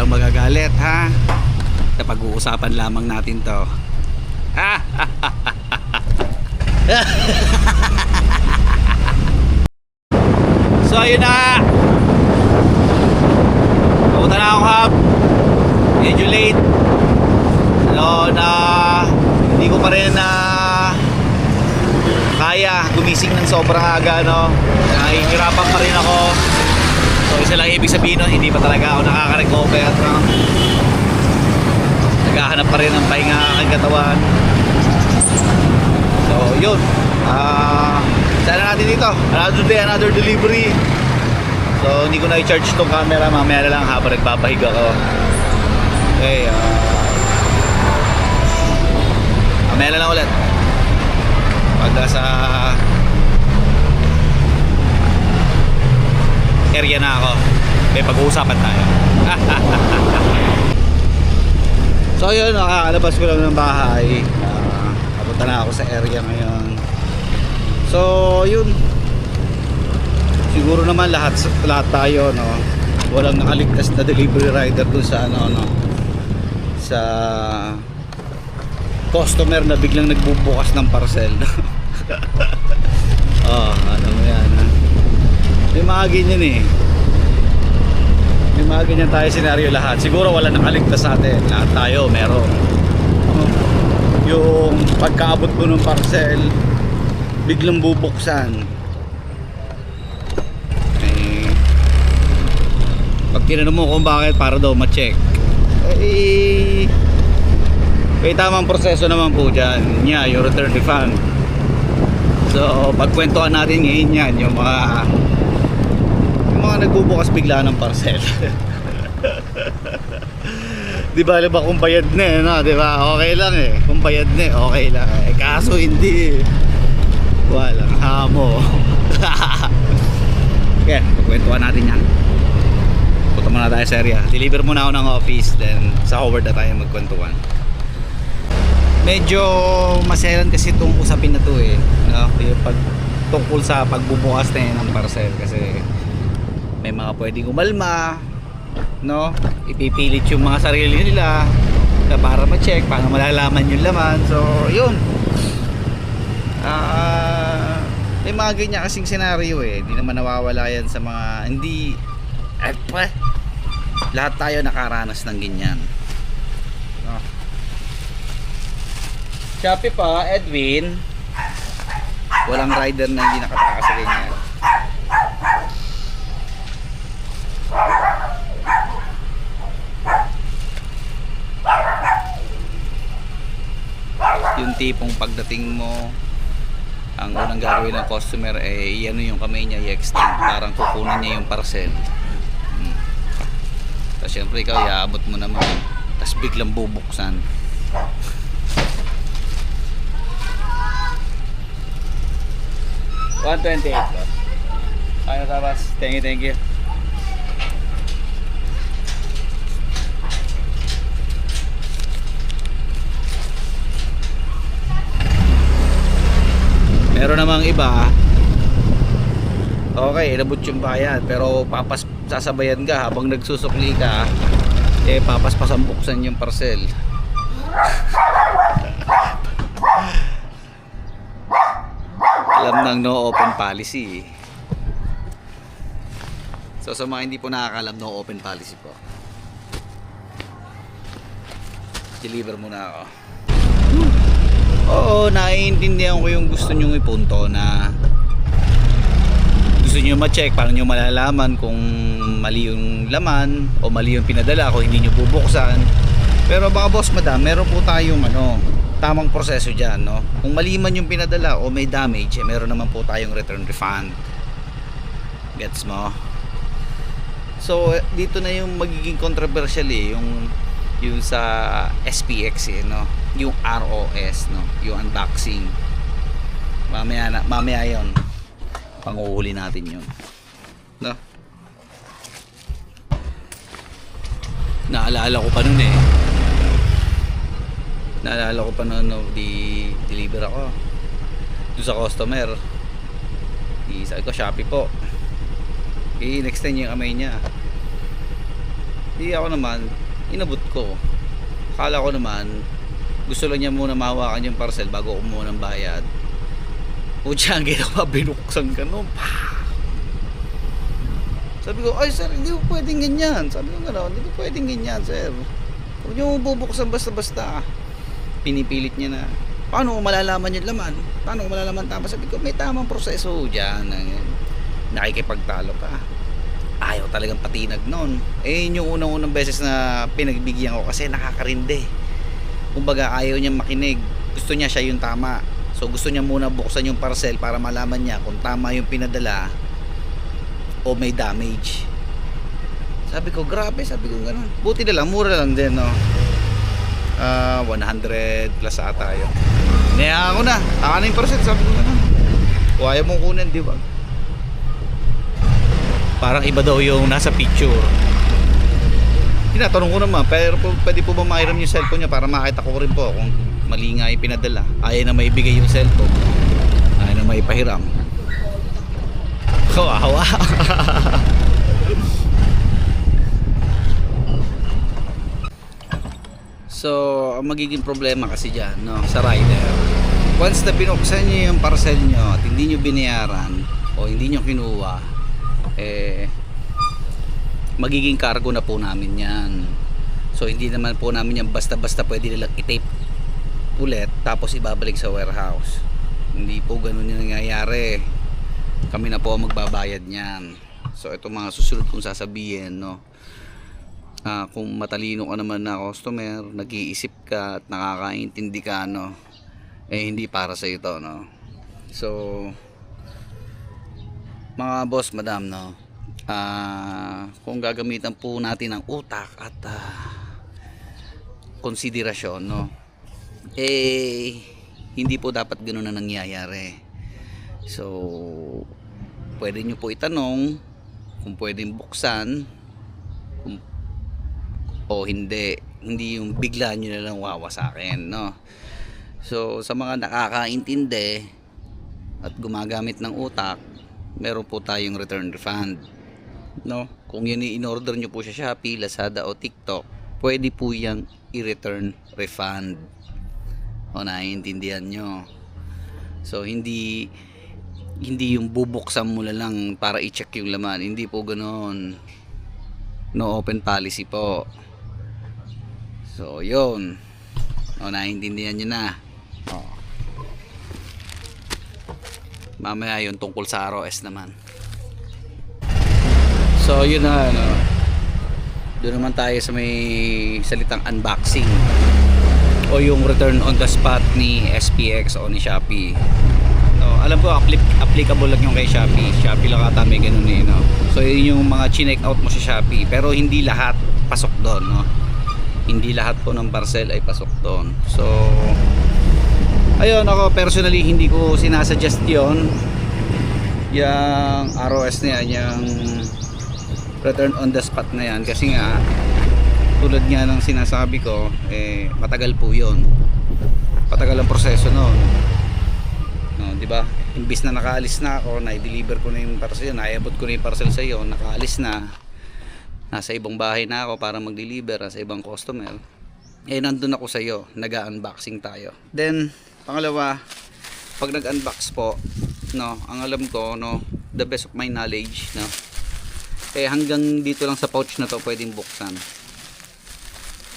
walang magagalit ha. Napag-uusapan lamang natin to. So ayun na. Pumunta na ako hub. Medyo late. Ano na hindi ko pa rin na kaya gumising ng sobrang aga, no. Nahihirapan pa rin ako. So isa lang ibig sabihin nun, hindi pa talaga ako nakaka-recover, no? Naghahanap pa rin ng pahinga aking katawan. So yun, sana natin dito another day, another delivery. So hindi ko na i-charge itong camera, mamaya na lang habang nagpapahiga ko. Okay, mamaya na lang ulit pag nasa area na ako, may pag-uusapan tayo. So yun, nakakalabas ko lang ng bahay. Papunta na ako sa area ngayon. So yun, siguro naman lahat tayo, no, walang nakaligtas na delivery rider dun sa sa customer na biglang nagbubukas ng parcel. Ano mo yan, ha? May mga ganyan eh. May mga ganyan tayo senaryo lahat. Siguro wala nakaligtas sa atin. Lahat tayo meron. Yung pagkaabot mo ng parcel, biglang bubuksan. Pag tinanong mo kung bakit, para daw ma-check, may tamang proseso naman po dyan. Yung return refund. So pagkwentuhan natin ngayon yan, yung mga nagbubukas bigla ng parcel. Di ba kung bayad na eh, no? Di ba? Okay lang eh. Kung bayad na eh, okay lang eh. Kaso hindi eh. Walang hamo. Okay, pagkwentuhan natin yan. Punta muna tayo sa area. Deliver muna ako ng office, then sa Howard na tayo magkwentuhan. Medyo maselan kasi itong usapin na to eh, no? Tungkol sa pagbubukas na yun ng parcel. Kasi may mga pwedeng umalma, no? Ipipilit yung mga sarili nila na para ma-check, para malalaman yung laman. So yun, may mga ganyan kasing senaryo eh. Hindi naman nawawala yan sa mga hindi lahat tayo nakaranas ng ganyan, no? Shopee pa, Edwin. Walang rider na hindi nakatakas sa ganyan. Yung tipong pagdating mo, ang unang gagawin ng customer ay ano yung kamay niya, i-extend, parang kukunin niya yung parcel. Tapos syempre ikaw iaabot mo naman, tapos biglang bubuksan. $128 po. Ano tapos? Thank you. Meron namang iba, okay, inabot yung bayad, pero sasabayan ka habang nagsusukli ka, eh papaspasan buksan yung parcel. Alam ng no open policy. So sa mga hindi po nakakalam, no open policy po. Deliver muna ako. Oo, naiintindihan ko yung gusto nyong ipunto, na gusto nyo ma-check, paano nyo malalaman kung mali yung laman o mali yung pinadala kung hindi nyo bubuksan. Pero baka boss madam, meron po tayong tamang proseso dyan, no? Kung mali man yung pinadala o may damage, meron naman po tayong return refund. Gets mo? So dito na yung magiging controversial eh, yung sa SPX eh, no? Yung ROS, no? Yung unboxing. Mamaya yon, panguhuli natin yun, no? Naalala ko pa nun eh. Naalala ko pa noon, deliver ako doon sa customer. Sabi ko, Shopee po. Next time yung kamay niya. Di ako naman, inabot ko. Akala ko naman, gusto lang niya muna mahawakan yung parcel bago kumuha ng bayad. Pucha, ang ginawa, binuksan ka no. Sabi ko, ay sir, hindi po pwedeng ganyan. Sabi ko gano'n, hindi po pwedeng ganyan sir. Huwag niyo bubuksan basta-basta. Pinipilit niya na, paano ko malalaman yung laman? Paano ko malalaman tama? Sabi ko, may tamang proseso dyan. Nakikipagtalo pa. Ayaw talagang patinag noon. Eh yun yung unang-unang beses na pinagbigyan ko kasi nakakarinde. Kumbaga ayaw niya makinig. Gusto niya siya yung tama. So gusto niya muna buksan yung parcel para malaman niya kung tama yung pinadala o may damage. Sabi ko, grabe, sabi ko gano'n. Buti na lang, mura lang din, no. 100 plus ata yun. Naya ako na, taka na yung percent, sabi ko gano'n. Kung ayaw mong kunin, di ba? Parang iba daw yung nasa picture. Tinatanong ko naman, pero pwede po ba makiram yung cellphone niya para makita ko rin po kung mali nga yung pinadala. Ayaw na maibigay yung cellphone. Ayaw na maipahiram. Kawawa. So, ang magiging problema kasi dyan, no, sa rider, once na binuksan nyo yung parcel nyo at hindi nyo binayaran o hindi nyo kinuha, magiging cargo na po namin yan. So, hindi naman po namin yan basta-basta pwede nilang i-tape ulit tapos ibabalik sa warehouse. Hindi po ganun yung nangyayari. Kami na po ang magbabayad niyan. So ito mga susunod kong sasabihin, no. Kung matalino ka naman na customer, nag-iisip ka at nakakaintindi ka, no, hindi para sa ito, no. So mga boss, madam, no, kung gagamitan po natin ang utak at konsiderasyon, no, hindi po dapat ganoon na nangyayari. So pwede nyo po itanong kung pwedeng buksan o hindi yung bigla nyo na lang wawasakin, no. So sa mga nakakaintindi at gumagamit ng utak, meron po tayong return refund, no. Kung yun in-order nyo po sa Shopee, Lazada o TikTok, pwede po yung i-return refund. O naiintindihan nyo. So hindi yung bubuksan mo lang para i-check yung laman. Hindi po ganoon. No open policy po. So yun, naiintindihan nyo na. Mamaya yun tungkol sa ROS naman. So yun na, no. Doon naman tayo sa may salitang unboxing o yung return on the spot ni SPX o ni Shopee. No, alam ko applicable lang yung kay Shopee. Shopee lang ata may ganun no. So yun yung mga chinek out mo sa Shopee, pero hindi lahat pasok doon, no. Hindi lahat po ng parcel ay pasok doon. So ayun, ako personally hindi ko sinasuggest yon, yung ROS na yan, yung return on the spot na yan, kasi nga tulad nga ng sinasabi ko, matagal po yun, matagal ang proseso noon, no, di ba? Imbis na nakaalis na ako, na-deliver ko na yung parcel, naabot ko na yung parcel sa iyo, nakaalis na, nasa ibang bahay na ako para mag-deliver sa ibang customer, nandun ako sa iyo, nag-unboxing tayo. Then pangalawa, pag nag-unbox po, no, ang alam ko, no, the best of my knowledge, no, hanggang dito lang sa pouch na to pwedeng buksan,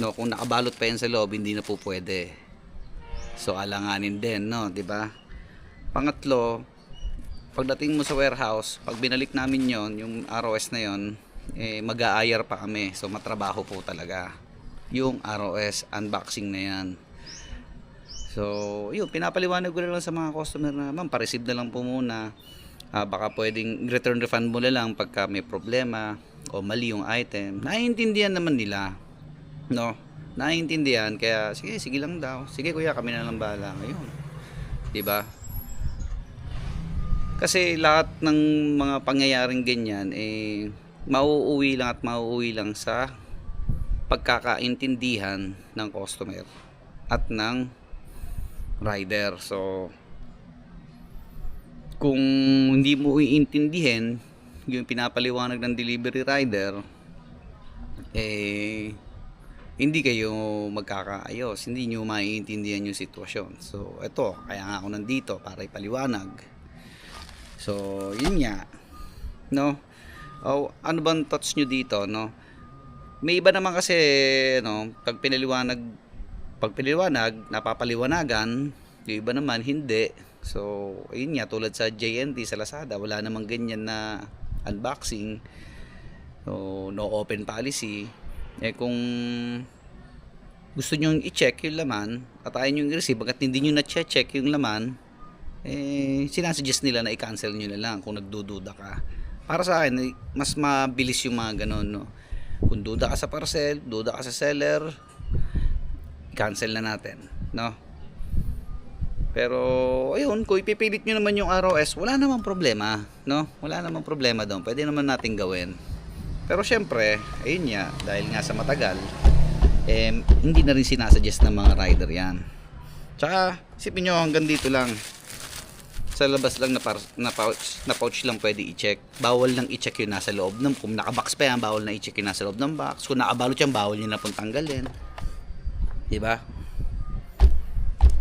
no. Kung nakabalot pa yan sa loob, hindi na po pwede. So alanganin din, no, di ba? Pangatlo, pagdating mo sa warehouse, pag binalik namin yon, yung ROS na yon, mag-aayar pa kami. So matrabaho po talaga yung ROS unboxing na yan. So yun, pinapaliwanag ko na lang sa mga customer na, ma'am, pa-receive na lang po muna. Baka pwedeng return refund mo na lang pagka may problema o mali yung item. Naiintindihan naman nila, no, naiintindihan, kaya sige lang daw, sige kuya, kami na lang bahala ngayon, diba? Kasi lahat ng mga pangyayaring ganyan mauuwi lang sa pagkakaintindihan ng customer at ng rider. So kung hindi mo iintindihin yung pinapaliwanag ng delivery rider, eh hindi kayo magkakaayos, hindi nyo maiintindihan yung sitwasyon. So eto, kaya nga ako nandito para ipaliwanag. So yun nga, no? Ano bang thoughts nyo dito, no? May iba naman kasi, no, pag pinaliwanag, napapaliwanagan, yung iba naman hindi. So ayun nga, tulad sa JNT, sa Lazada, wala namang ganyan na unboxing. So no open policy. Kung gusto nyo i-check yung laman at ayaw nyo i-receive, bagat hindi nyo na-check yung laman, sinasuggest nila na i-cancel nyo na lang kung nagdududa ka. Para sa akin, mas mabilis yung mga ganun, no? Kung duda ka sa parcel, duda ka sa seller, cancel na natin, no? Pero ayun, kung ipipilit nyo naman yung ROS, wala namang problema, no? Wala namang problema doon, pwede naman natin gawin. Pero syempre, ayun nga, dahil nga sa matagal, hindi na rin sinasuggest ng mga rider yan. Tsaka isipin nyo, hanggang dito lang, sa labas lang na pouch lang pwede i-check. Bawal lang i-check yung nasa loob ng, kung nakabox pa yan, bawal na i-check yung nasa loob ng box. Kung nakabalot yan, bawal nyo na pong tanggalin, diba?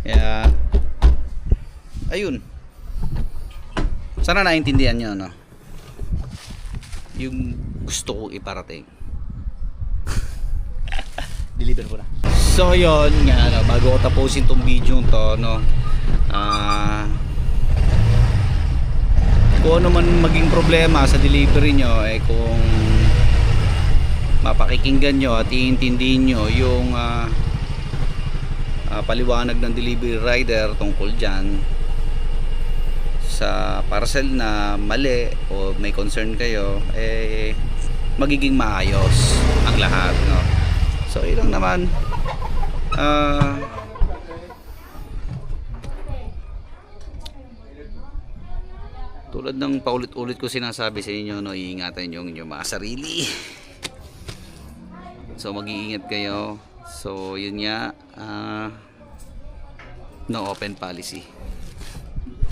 Kaya ayun, sana naintindihan nyo, no, yung gusto kong iparating. Deliver ko na. So yun nga, no, bago ko tapusin tong video to, no, kung ano man maging problema sa delivery nyo, kung mapakikinggan nyo at iintindihin nyo yung paliwanag ng delivery rider tungkol dyan sa parcel na mali o may concern kayo, magiging maayos ang lahat, no? So yun lang naman. Tulad ng paulit-ulit ko sinasabi sa inyo, no, iingatan yung inyong mga sarili. So mag-iingat kayo. So yun nga, no open policy.